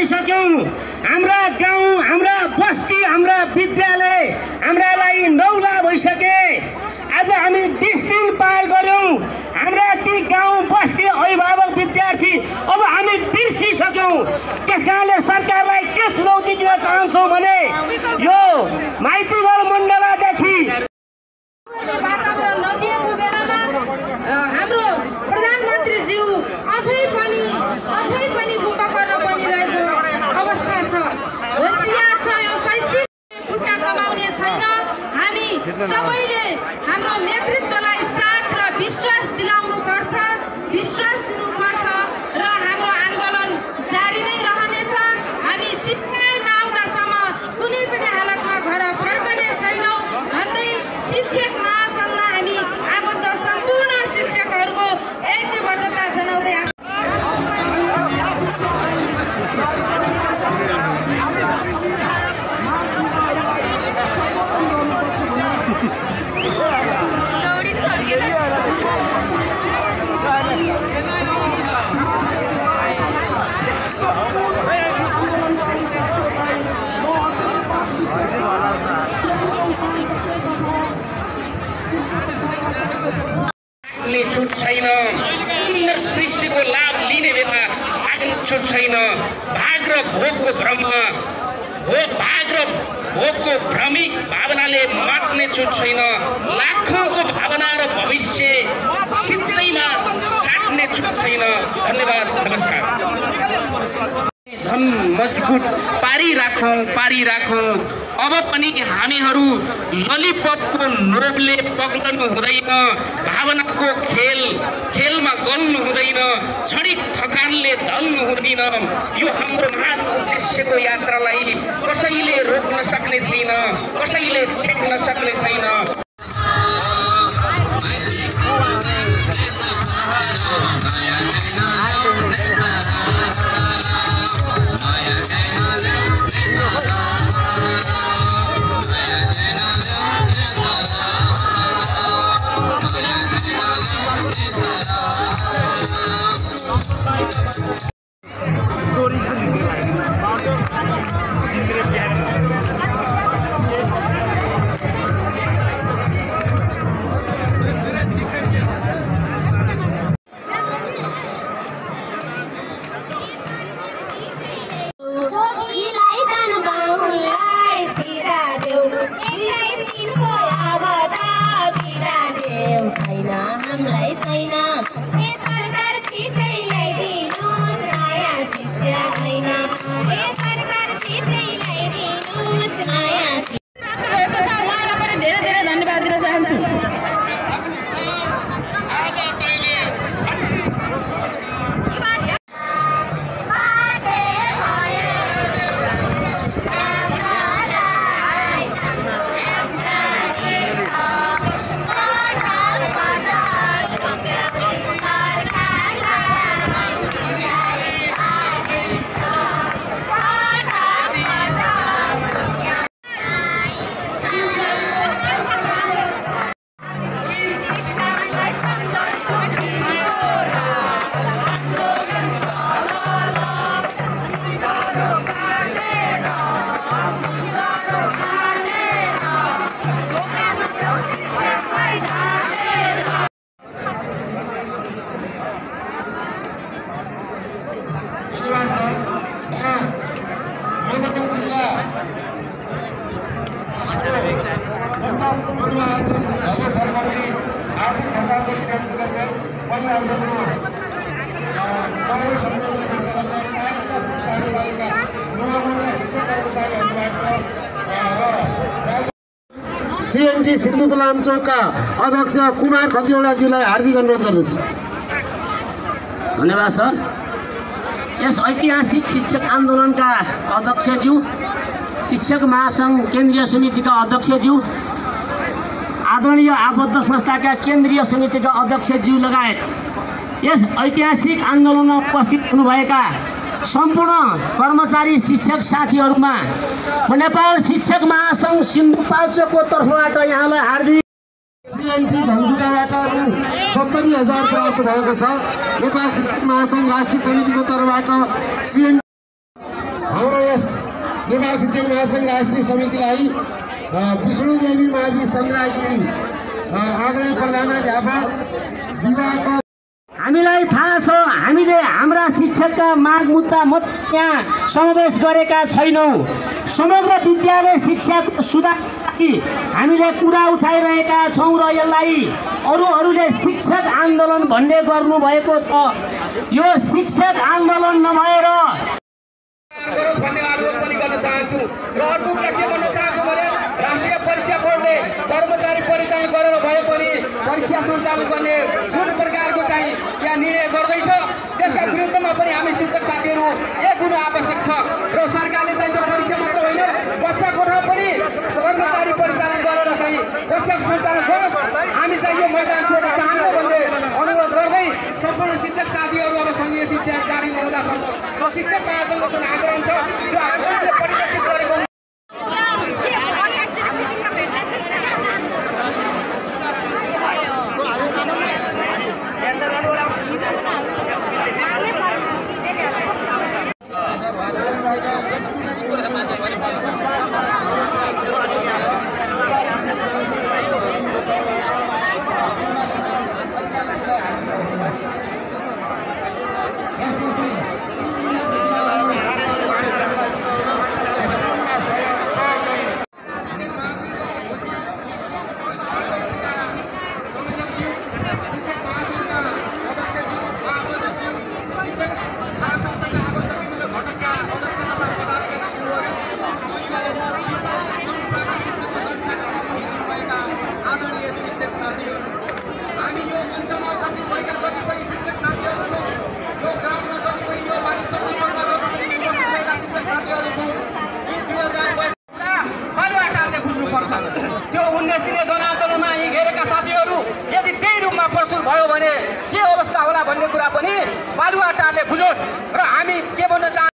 भइसक्यौं। हाम्रा गाउँ, हाम्रा बस्ती, हाम्रा विद्यालय हाम्रालाई नौला भइसके। आज हामी 20 दिन पार गर्यौं। हाम्रा ती गाउँ बस्ती अभिभावक विद्यार्थी अब हामी बिर्सिसक्यौं। त्यसकारणले सरकारलाई के चुनौती दिन चाहन्छौँ भने यो माइतीघर मण्डलदेखि वातावरण नदिएको बेलामा हाम्रो प्रधानमन्त्रीज्यू अझै पनि गुम्बा गर्न बनिरहेको अवस्था छ। होसियार छ, यो शैक्षिक खुट्टा कमाउने छैन। हामी सबैले हाम्रो नेतृत्वलाई साथ र विश्वास दिलाउनुपर्छ, विश्वास दिनुपर्छ र हाम्रो आन्दोलन जारी नै रहनेछ। हामी शिक्षा नआउँदासम्म कुनै पनि हालतमा घर फर्कने छैनौँ भन्दै शिक्षक महासङ्घमा हामी आबद्ध सम्पूर्ण शिक्षकहरूको ऐक्यबद्धता जनाउँदै छुट छैन। सुन्दर सृष्टिको लाभ लिने बेला भाग्ने छुट छैन। भाग र भोगको भ्रममा भाग र भोगको भ्रमिक भावनाले मात्ने छुट छैन। लाखौँको भावना र भविष्य सित्तैमा साट्ने छुट छैन। धन्यवाद, नमस्कार। झन् मजबुत पारिराखौँ। अब पनि हामीहरू ललिपपको नोबले पग्लनु हुँदैन। भावनाको खेलमा गल्नु हुँदैन। क्षणिक थकानले ढल्नु हुँदैन। यो हाम्रो महान उद्देश्यको यात्रालाई कसैले रोक्न सक्ने छैन, कसैले छेक्न सक्ने छैन। सीएनटी सिन्धुलीलामचोकका अध्यक्ष कुमार खतिवडाजीलाई हार्दिक अनुरोध गर्दछु। धन्यवाद सर। यस ऐतिहासिक शिक्षक आन्दोलनका अध्यक्षज्यू, शिक्षक महासङ्घ केन्द्रीय समितिका अध्यक्षज्यू, आदरणीय आबद्ध संस्थाका केन्द्रीय समितिका अध्यक्षज्यू लगायत यस ऐतिहासिक आन्दोलनमा उपस्थित हुनुभएका सम्पूर्ण कर्मचारी शिक्षक साथीहरूमा नेपाल शिक्षक महासङ्घ सिन्धुपाल्चोकको तर्फबाट यहाँलाई हार्दिक सीएनटी धनकुटाबाट 70,000 प्राप्त भएको छ। नेपाल शिक्षक महासङ्घ राष्ट्रिय समितिको तर्फबाट सीएनटी हाम्रो यस नेपाल शिक्षक महासङ्घ राष्ट्रिय समितिलाई विष्णुदेवी महावीर चन्द्रागिरी अग्रणी प्रधानाध्यापक विभागको हामीलाई थाहा छ हामीले हाम्रा शिक्षकका माग मुद्दा मात्र यहाँ समावेश गरेका छैनौँ। समग्र विद्यालय शिक्षाको सुधारका हामीले कुरा उठाइरहेका छौँ र यसलाई अरूहरूले शिक्षक आन्दोलन भन्ने गर्नुभएको छ। यो शिक्षक आन्दोलन नभएर गरोस् भन्ने आग्रह पनि गर्न चाहन्छु र अर्को कुरा के भन्न चाहन्छु भने राष्ट्रिय परीक्षा बोर्डले कर्मचारी परिचालन गरेर भए पनि परीक्षा सञ्चालन गर्ने जुन प्रकारको चाहिँ यहाँ निर्णय गर्दैछ त्यसका विरुद्धमा पनि हामी शिक्षक साथीहरू एक हुनु आवश्यक छ र सरकारले चाहिँ त्यो परीक्षा मात्र होइन कक्षा कोठा पनि कर्मचारी परिचालन गरेर चाहिँ कक्षा सञ्चालन गरोस्। हामी चाहिँ यो मैदान छोड्न चाहन्छौँ भन्ने अनुरोध गर्दै सम्पूर्ण शिक्षक साथीहरू अब सङ्घीय शिक्षा जारी नहुँदासम्म शिक्षक महासङ्घको जुन आन्दोलन छ त्यो आन्दोलनले परिलक्षित गरेको त्यो 19 दिने जनआन्दोलनमा यी घेरेका साथीहरू यदि त्यही रूपमा प्रस्तुत भयो भने के अवस्था होला भन्ने कुरा पनि बालुवाटारले बुझोस् र हामी के भन्न चाहन्छौँ।